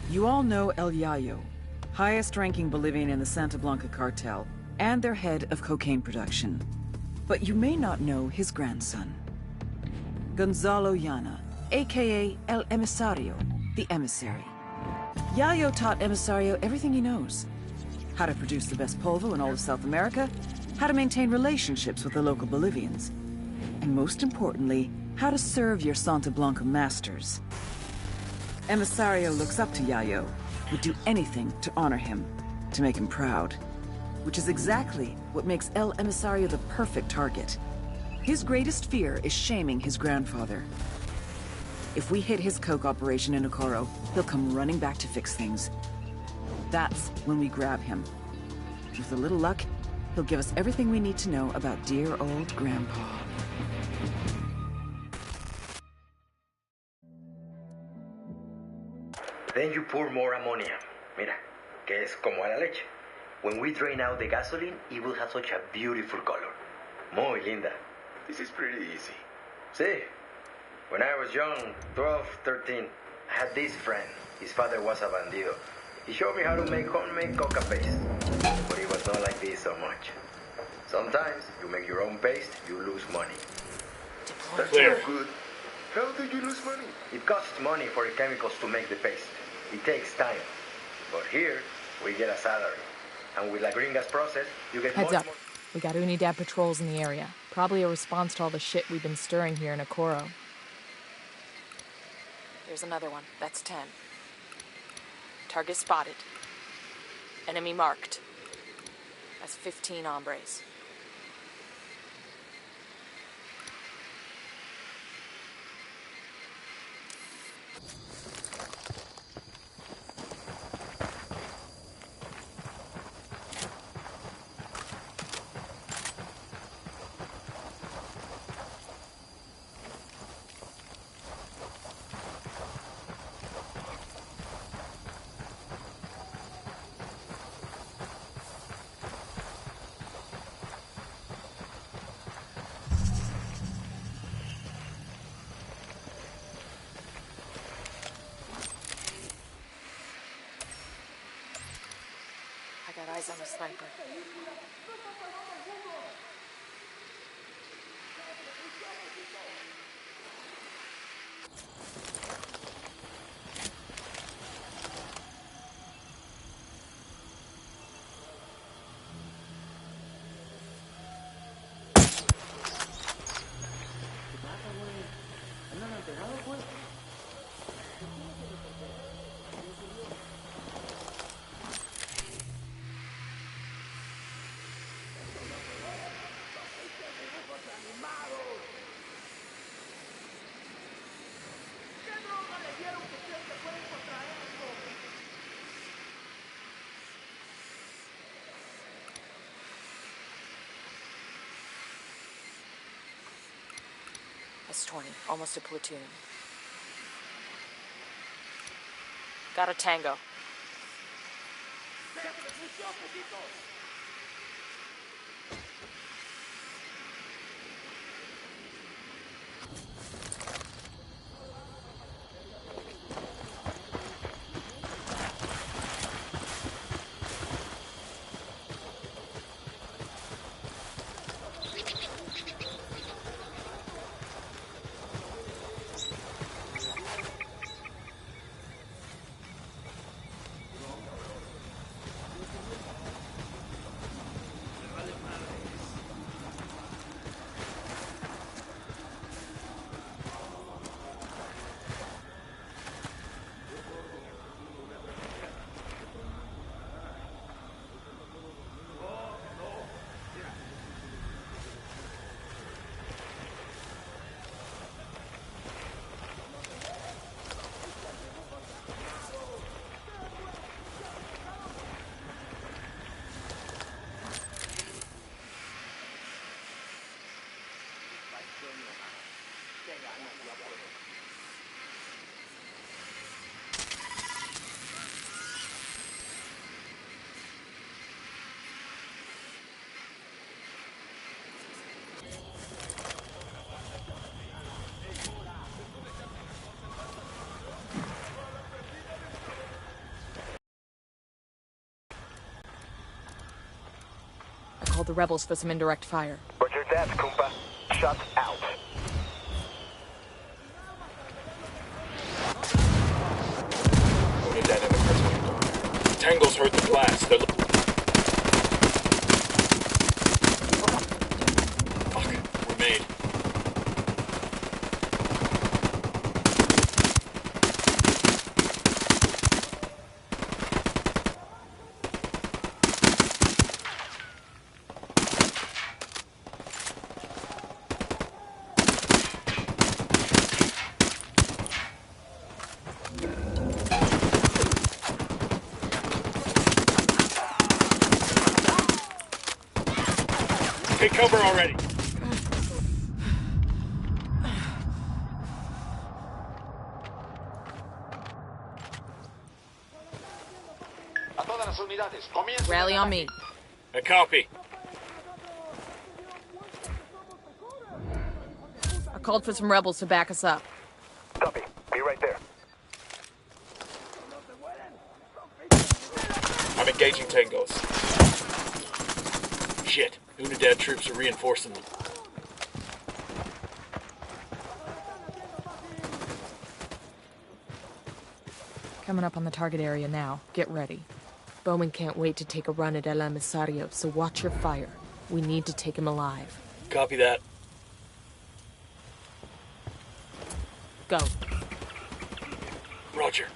You all know El Yayo, highest-ranking Bolivian in the Santa Blanca cartel, and their head of cocaine production. But you may not know his grandson, Gonzalo Llana, aka El Emisario, the emissary. Yayo taught Emisario everything he knows. How to produce the best polvo in all of South America, how to maintain relationships with the local Bolivians, and most importantly, how to serve your Santa Blanca masters. Emisario looks up to Yayo, would do anything to honor him, to make him proud. Which is exactly what makes El Emisario the perfect target. His greatest fear is shaming his grandfather. If we hit his coke operation in Okoro, he'll come running back to fix things. That's when we grab him. With a little luck, he'll give us everything we need to know about dear old Grandpa. Then you pour more ammonia. Mira, que es como a la leche. When we drain out the gasoline, it will have such a beautiful color. Muy linda. This is pretty easy. See, when I was young, 12, 13, I had this friend. His father was a bandido. He showed me how to make homemade coca paste. But it was not like this so much. Sometimes you make your own paste, you lose money. That's not good. How did you lose money? It costs money for the chemicals to make the paste. It takes time. But here, we get a salary. And with La Gringa's process, you get Heads much up. more. We got Unidad patrols in the area. Probably a response to all the shit we've been stirring here in Okoro. There's another one. That's 10. Target spotted. Enemy marked. That's 15 hombres. Got eyes on the sniper. That's 20, almost a platoon. Got a tango. the rebels for some indirect fire. Roger that, Kumpa. Shut out. What is that in the cartoon? Tangles heard the blast. They're Fuck, we're made. Take cover already. A todas las unidades, comienza. Rally on me. A copy. I called for some rebels to back us up. Copy. Be right there. I'm engaging tangos. Shit. Unidad troops are reinforcing them. Coming up on the target area now. Get ready. Bowman can't wait to take a run at El Emisario, so watch your fire. We need to take him alive. Copy that. Go. Roger.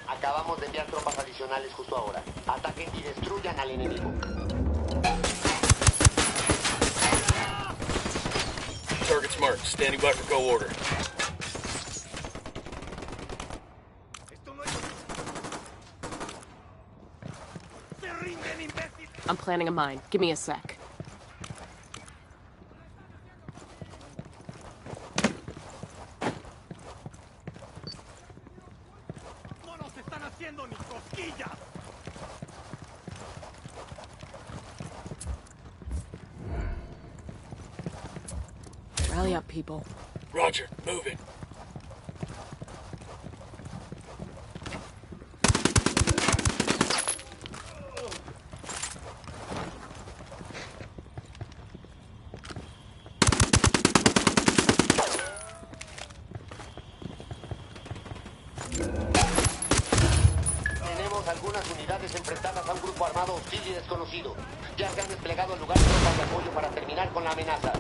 Acabamos de enviar tropas adicionales justo ahora. Ataquen y destruyan al enemigo. Target's marked. Standing by for go order. I'm planning a mine. Give me a sec. Rally up, people. Roger. Move it. Tenemos algunas unidades enfrentadas a un grupo armado hostil y desconocido. Ya se han desplegado al lugar tropas de apoyo para terminar con la amenaza.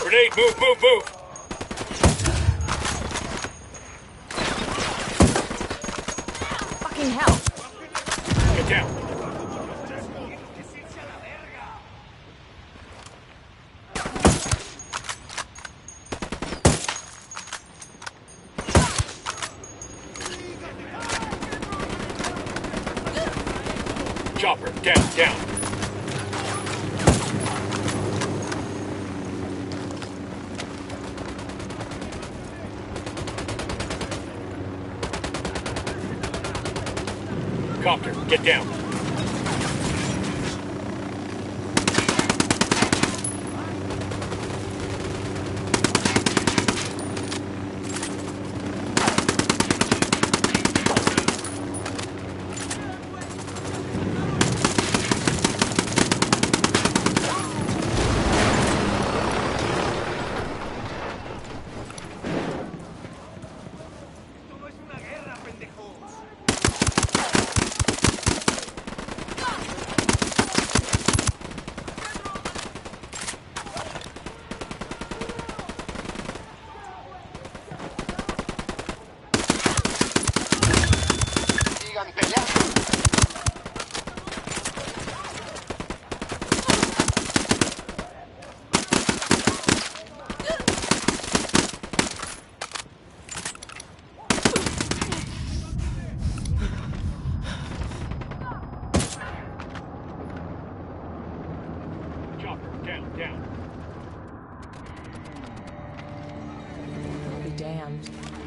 Grenade, move, move, move! Fucking hell! Get down. Chopper, down, down. Copter, get down.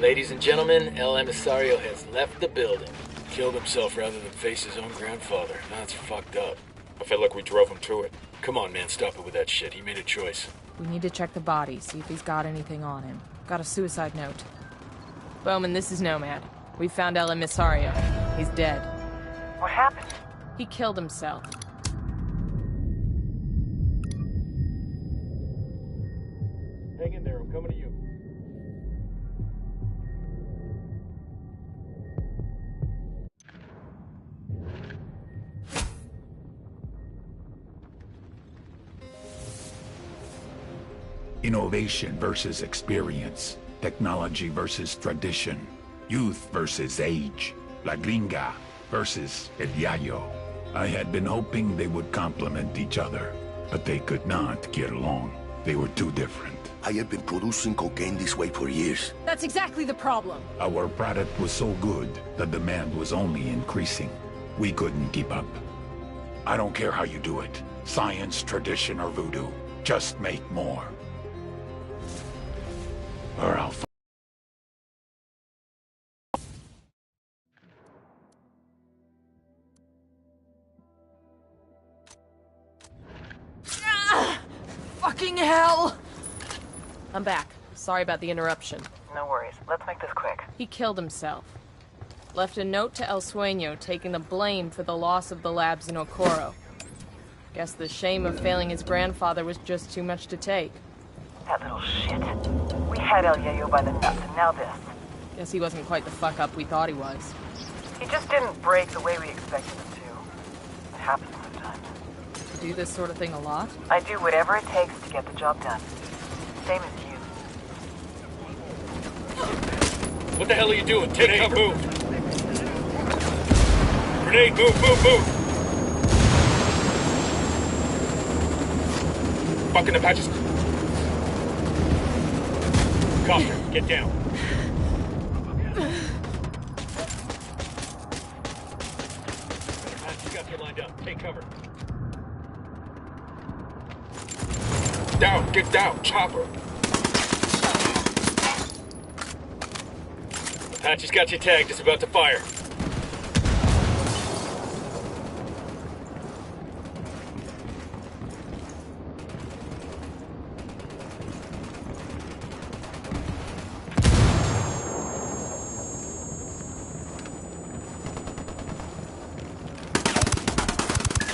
Ladies and gentlemen, El Emisario has left the building. Killed himself rather than face his own grandfather. That's fucked up. I feel like we drove him to it. Come on, man, stop it with that shit. He made a choice. We need to check the body, see if he's got anything on him. Got a suicide note. Bowman, this is Nomad. We found El Emisario. He's dead. What happened? He killed himself. Hang in there, I'm coming to you. Innovation versus experience. Technology versus tradition. Youth versus age. La Gringa versus El Yayo. I had been hoping they would complement each other, but they could not get along. They were too different. I have been producing cocaine this way for years. That's exactly the problem. Our product was so good, the demand was only increasing. We couldn't keep up. I don't care how you do it. Science, tradition, or voodoo. Just make more. Or I'll Fucking hell! I'm back. Sorry about the interruption. No worries. Let's make this quick. He killed himself. Left a note to El Sueño taking the blame for the loss of the labs in Okoro. Guess the shame of failing his grandfather was just too much to take. That little shit. We had El Yayo by the nuts, and now this. Guess he wasn't quite the fuck-up we thought he was. He just didn't break the way we expected him to. It happens sometimes. You do this sort of thing a lot? I do whatever it takes to get the job done. Same as you. What the hell are you doing? Take cover. Move. Grenade, move, move, move. Fucking Apaches. Copter, get down. Apaches got you lined up. Take cover. Down, get down, chopper. Apache's got you tagged, it's about to fire.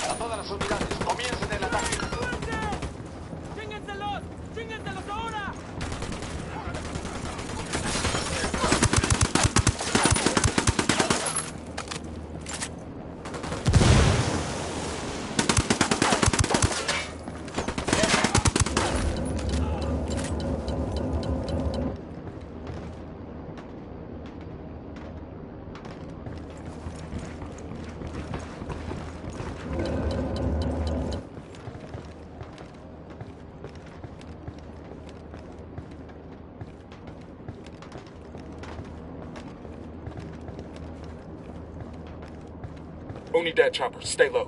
A todas las unidades, comiencen el ataque. Unidad chopper, stay low.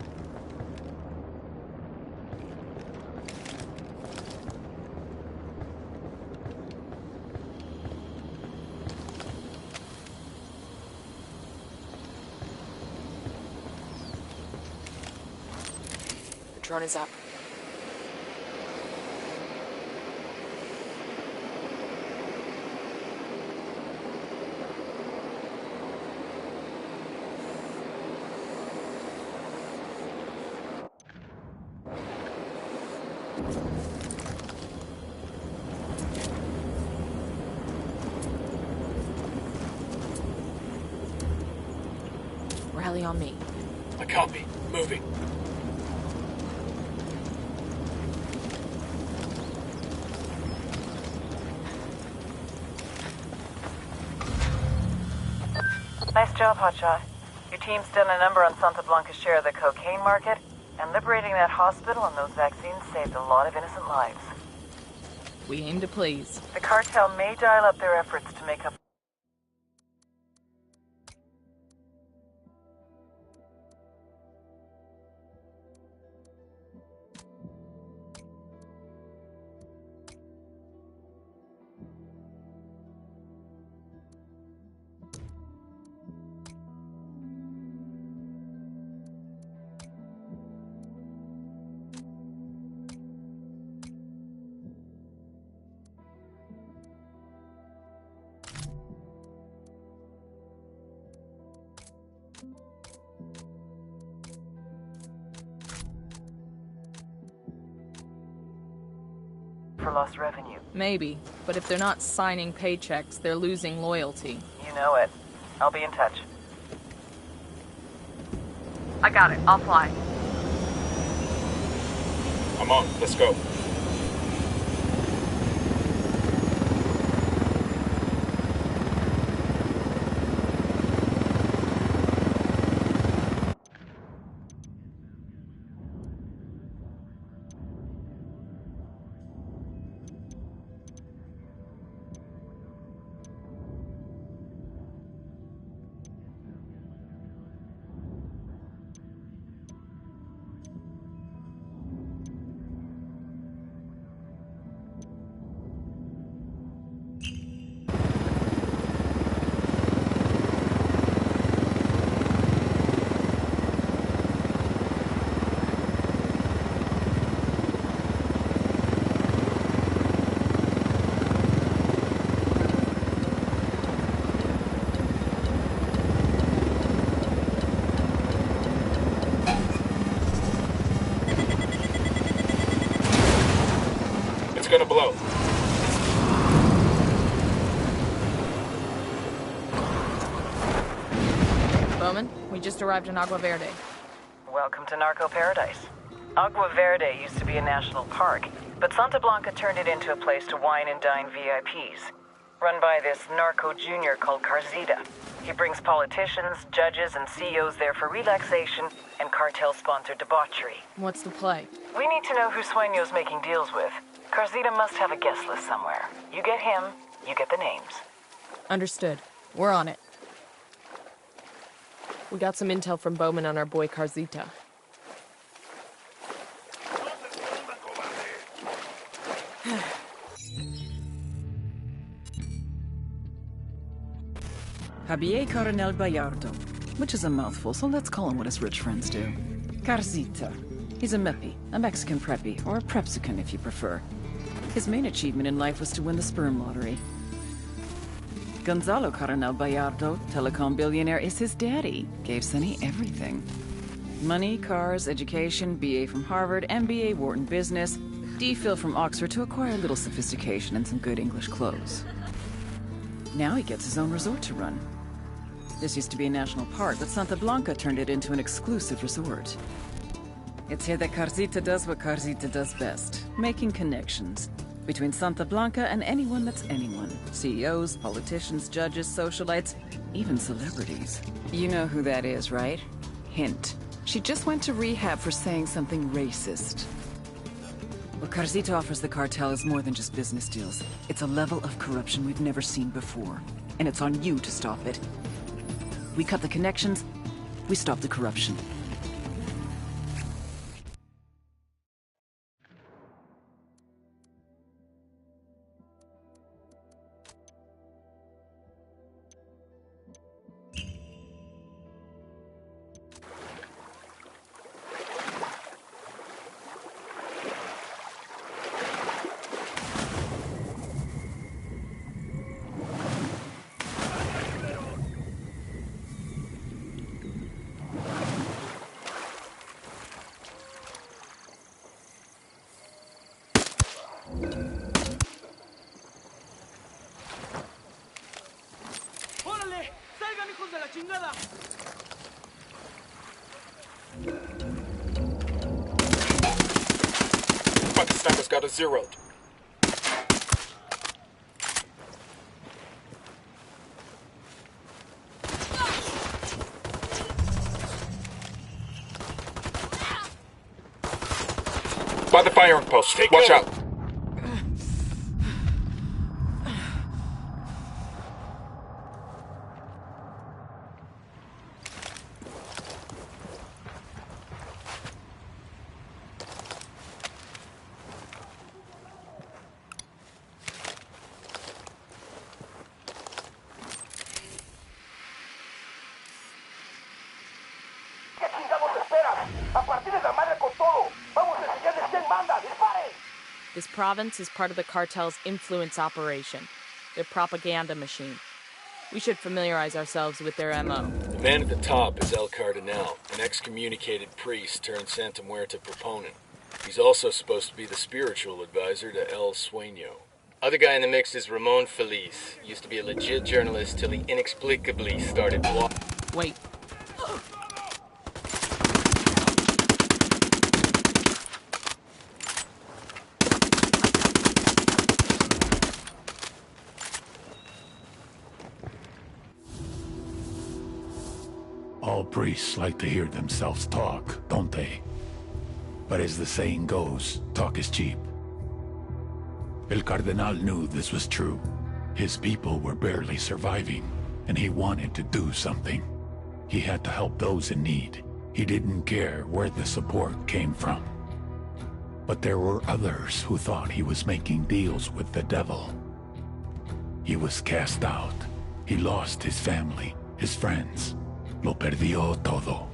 The drone is up. Rally on me. I copy. Moving. Nice job, Hotshot. Your team's done a number on Santa Blanca's share of the cocaine market, and liberating that hospital and those vaccines saved a lot of innocent lives. We aim to please. The cartel may dial up their efforts to make up. for lost revenue. Maybe, but if they're not signing paychecks, they're losing loyalty. You know it. I'll be in touch. I got it. I'll fly. I'm on. Let's go. Gonna blow. Bowman, we just arrived in Agua Verde. Welcome to Narco Paradise. Agua Verde used to be a national park, but Santa Blanca turned it into a place to wine and dine VIPs. Run by this narco junior called Carzita. He brings politicians, judges, and CEOs there for relaxation and cartel-sponsored debauchery. What's the play? We need to know who Sueño's making deals with. Carzita must have a guest list somewhere. You get him, you get the names. Understood. We're on it. We got some intel from Bowman on our boy Carzita. Javier Coronel Gallardo, which is a mouthful, so let's call him what his rich friends do. Carzita. He's a meppy, a Mexican preppy, or a prepsican if you prefer. His main achievement in life was to win the sperm lottery. Gonzalo Coronel Gallardo, telecom billionaire, is his daddy. Gave Sonny everything. Money, cars, education, BA from Harvard, MBA Wharton Business, DPhil from Oxford to acquire a little sophistication and some good English clothes. Now he gets his own resort to run. This used to be a national park, but Santa Blanca turned it into an exclusive resort. It's here that Carzita does what Carzita does best, making connections between Santa Blanca and anyone that's anyone. CEOs, politicians, judges, socialites, even celebrities. You know who that is, right? Hint. She just went to rehab for saying something racist. What Carzita offers the cartel is more than just business deals. It's a level of corruption we've never seen before. And it's on you to stop it. We cut the connections, we stop the corruption. Pakistan's got a zeroed. By the firing post. Watch out. This province is part of the cartel's influence operation, their propaganda machine. We should familiarize ourselves with their MO. The man at the top is El Cardinal, an excommunicated priest turned Santa Muerte proponent. He's also supposed to be the spiritual advisor to El Sueño. Other guy in the mix is Ramon Feliz. Used to be a legit journalist till he inexplicably started Wait. All priests like to hear themselves talk, don't they? But as the saying goes, talk is cheap. El Cardenal knew this was true. His people were barely surviving, and he wanted to do something. He had to help those in need. He didn't care where the support came from. But there were others who thought he was making deals with the devil. He was cast out. He lost his family, his friends. Lo perdió todo.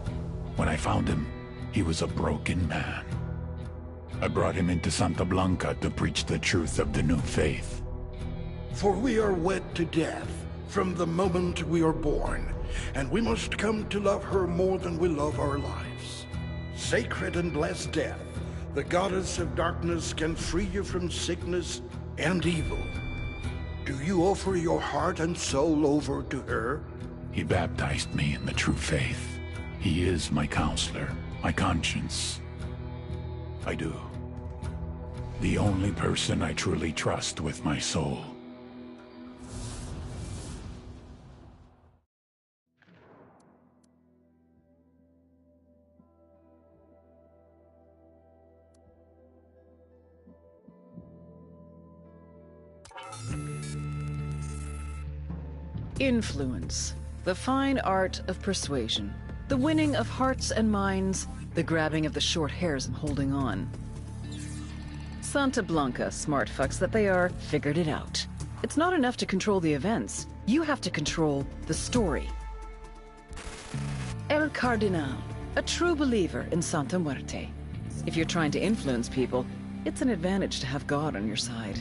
When I found him, he was a broken man. I brought him into Santa Blanca to preach the truth of the new faith. For we are wed to death from the moment we are born, and we must come to love her more than we love our lives. Sacred and blessed death, the goddess of darkness can free you from sickness and evil. Do you offer your heart and soul over to her? He baptized me in the true faith. He is my counselor, my conscience. I do. The only person I truly trust with my soul. Influence. The fine art of persuasion. The winning of hearts and minds. The grabbing of the short hairs and holding on. Santa Blanca, smart fucks that they are, figured it out. It's not enough to control the events. You have to control the story. El Cardenal, a true believer in Santa Muerte. If you're trying to influence people, it's an advantage to have God on your side.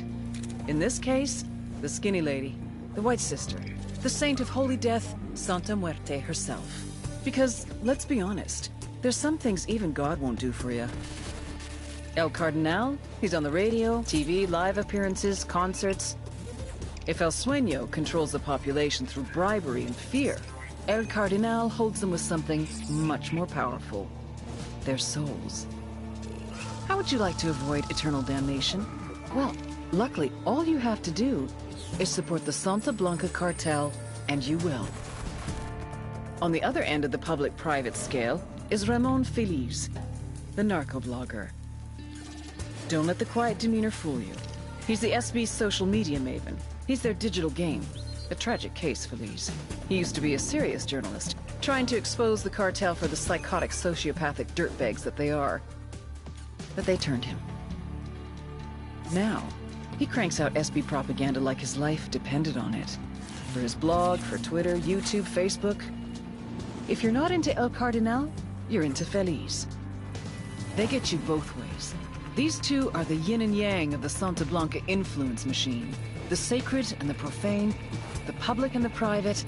In this case, the skinny lady, the White Sister, the Saint of Holy Death, Santa Muerte herself. Because, let's be honest, there's some things even God won't do for you. El Cardenal, he's on the radio, TV, live appearances, concerts. If El Sueño controls the population through bribery and fear, El Cardenal holds them with something much more powerful. Their souls. How would you like to avoid eternal damnation? Well, luckily, all you have to do is support the Santa Blanca cartel, and you will. On the other end of the public-private scale is Ramon Feliz, the narco-blogger. Don't let the quiet demeanor fool you. He's the SB's social media maven. He's their digital game. A tragic case, Feliz. He used to be a serious journalist, trying to expose the cartel for the psychotic, sociopathic dirtbags that they are. But they turned him. Now, he cranks out SB propaganda like his life depended on it. For his blog, for Twitter, YouTube, Facebook. If you're not into El Cardenal, you're into Feliz. They get you both ways. These two are the yin and yang of the Santa Blanca influence machine. The sacred and the profane, the public and the private,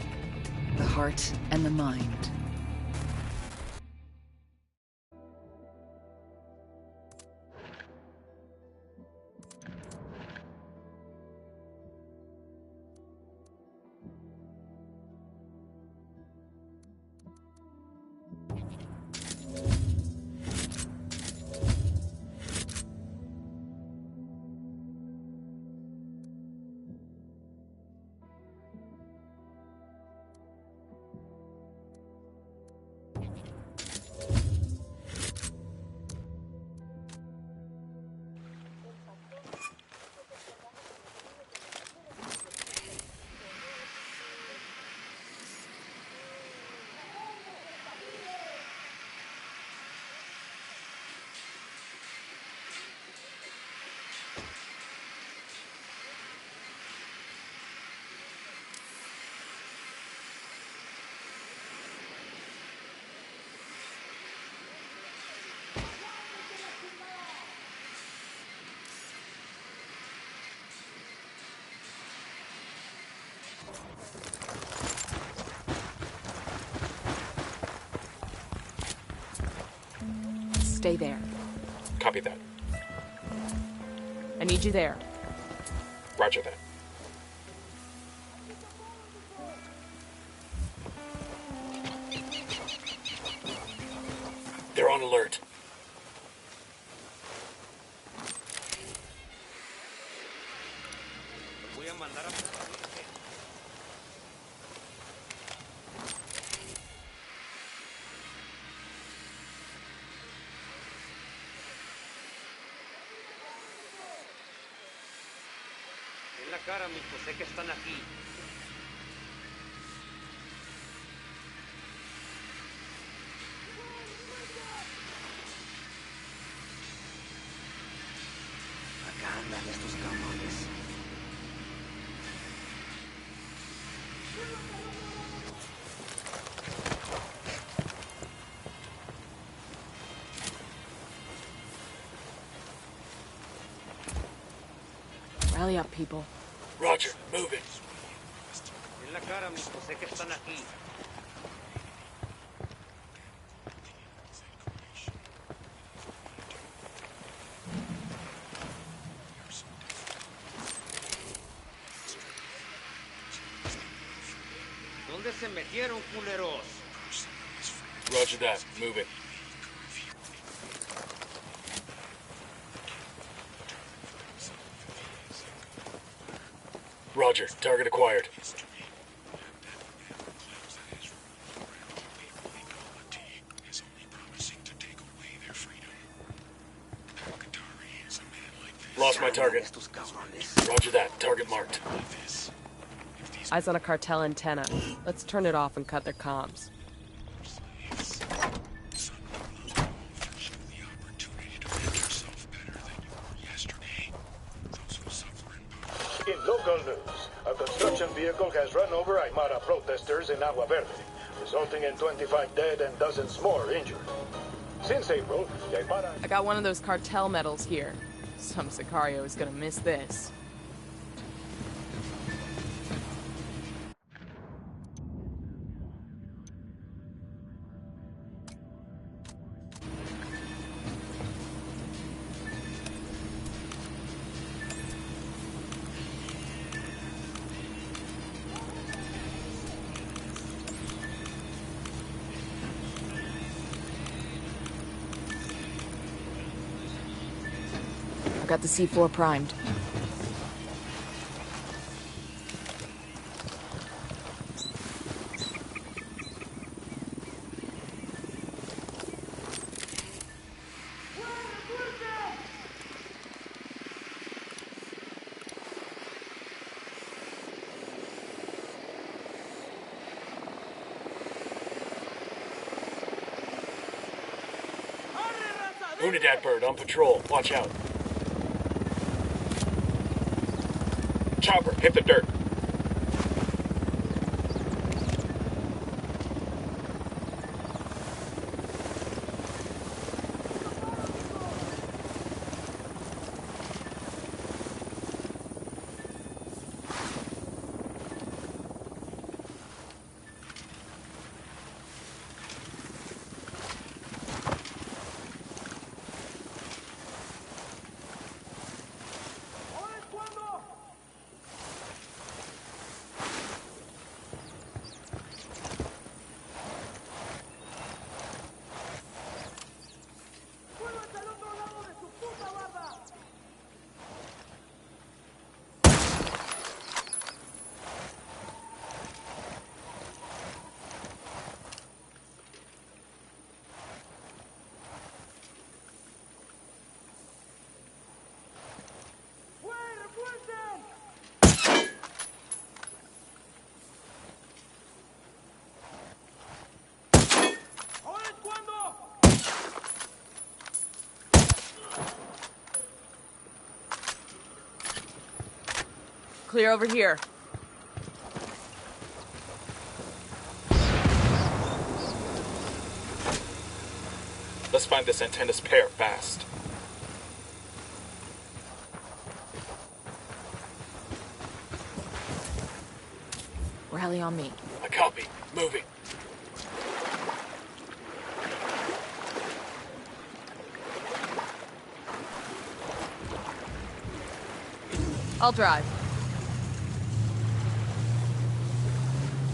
the heart and the mind. Stay there. Copy that. I need you there. Roger that. They're on alert. En la cara, mijo, sé que están aquí. Acá andan estos cabrones. Rally up, people. Roger, move it. En la cara, mijo, sé que están aquí. ¿Dónde se metieron, culeros? Roger that. Move it. Roger. Target acquired. Lost my target. Estos cabrones. Roger that. Target marked. Eyes on a cartel antenna. Let's turn it off and cut their comms. In local news, a construction vehicle has run over Aymara protesters in Agua Verde, resulting in 25 dead and dozens more injured. Since April, the Aymara... I got one of those cartel medals here. Some Sicario is gonna miss this. I got the C4 primed. Unidad bird on patrol. Watch out. Chopper, hit the dirt. Clear over here. Let's find this antenna's pair fast. Rally on me. I copy. Moving. I'll drive.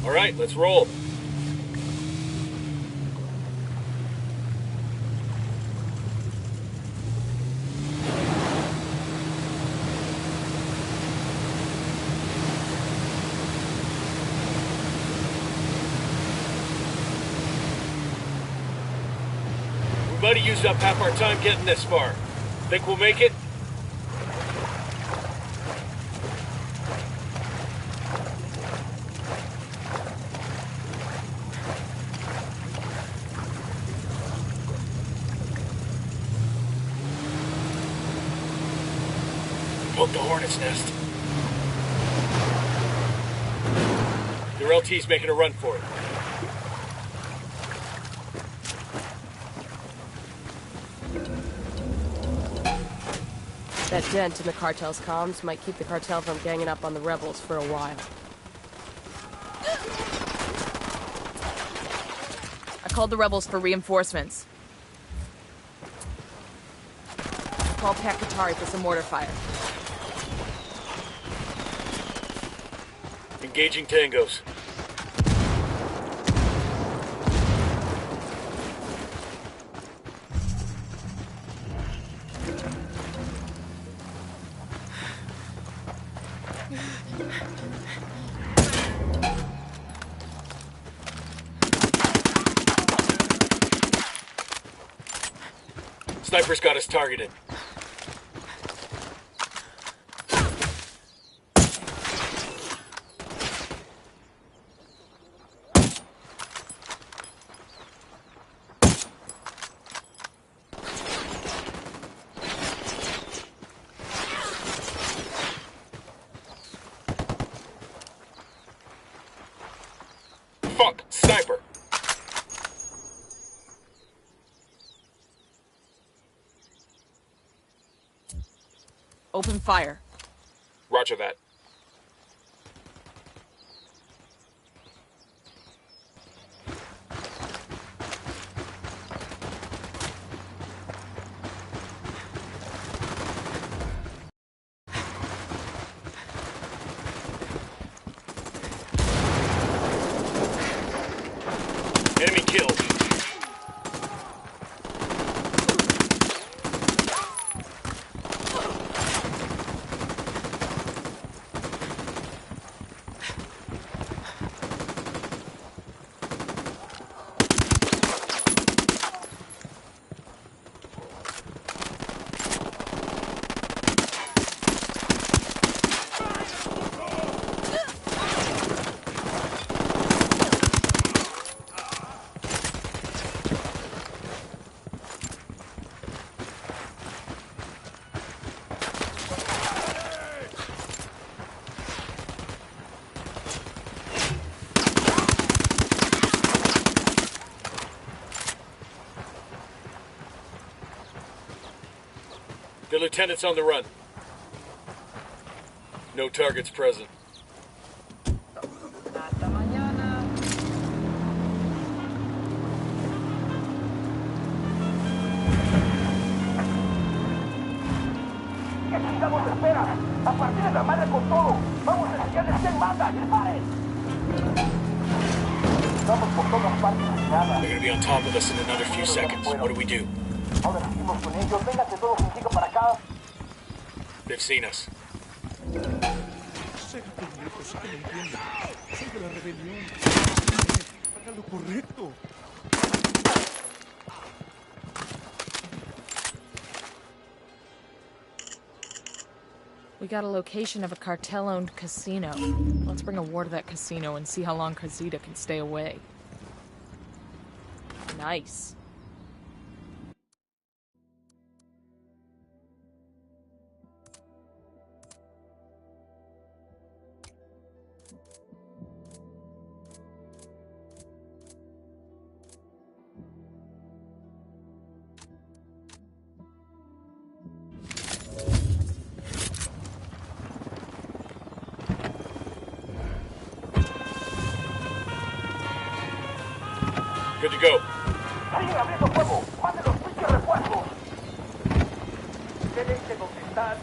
All right, let's roll. We might have used up half our time getting this far. Think we'll make it? Poke the hornet's nest. Their LT's making a run for it. That dent in the cartel's comms might keep the cartel from ganging up on the rebels for a while. I called the rebels for reinforcements. Call Pat Katari for some mortar fire. Engaging tangos. Sniper's got us targeted. Fuck! Sniper! Open fire. Roger that. Enemy killed. The lieutenant's on the run. No targets present. ¿Qué chingados esperan? A partir de la madre con todo. Vamos a enseñarles quién manda. ¡Disparen! Estamos por todas partes. Nada. They're gonna be on top of us in another few seconds. What do we do? Ahora seguimos con ellos. Vénganse todos un chico para acá. They've seen us. Sé pendejo, sé que me entiende. Soy de la rebelión. Haga lo correcto. We got a location of a cartel-owned casino. Let's bring a war to that casino and see how long Casita can stay away. Nice. Good to go. ¡Siguen abriendo fuego! ¡Manden los pinches refuerzos! Quédense donde están.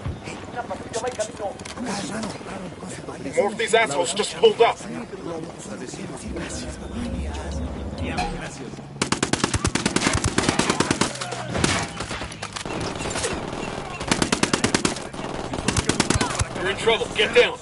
Una patrulla va en camino. More of these assholes just pulled up. You're in trouble. Get down.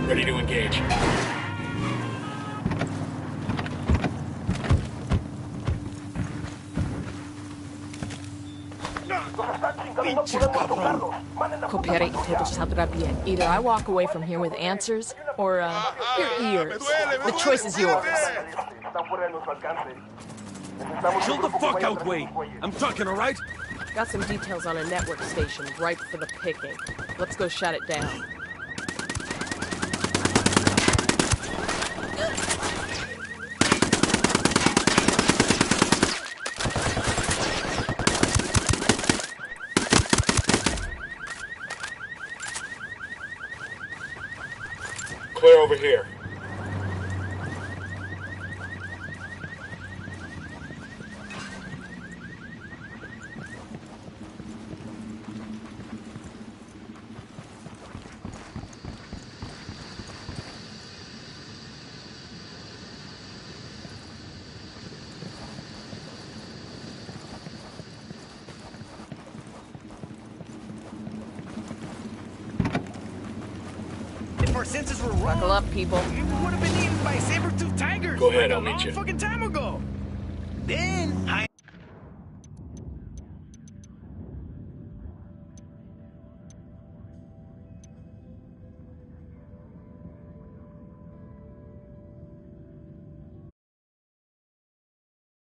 Ready to engage. Copiare y todo saldrá bien. Either I walk away from here with answers, or, your ears. The choice is yours. Chill the fuck out, Wade. I'm talking, all right? Got some details on a network station ripe for the picking. Let's go shut it down. Clear over here. Our senses were wrong. Buckle up, people. We would have been eaten by saber-toothed tigers. Go ahead, like I'll meet you. a long fucking time ago. Then I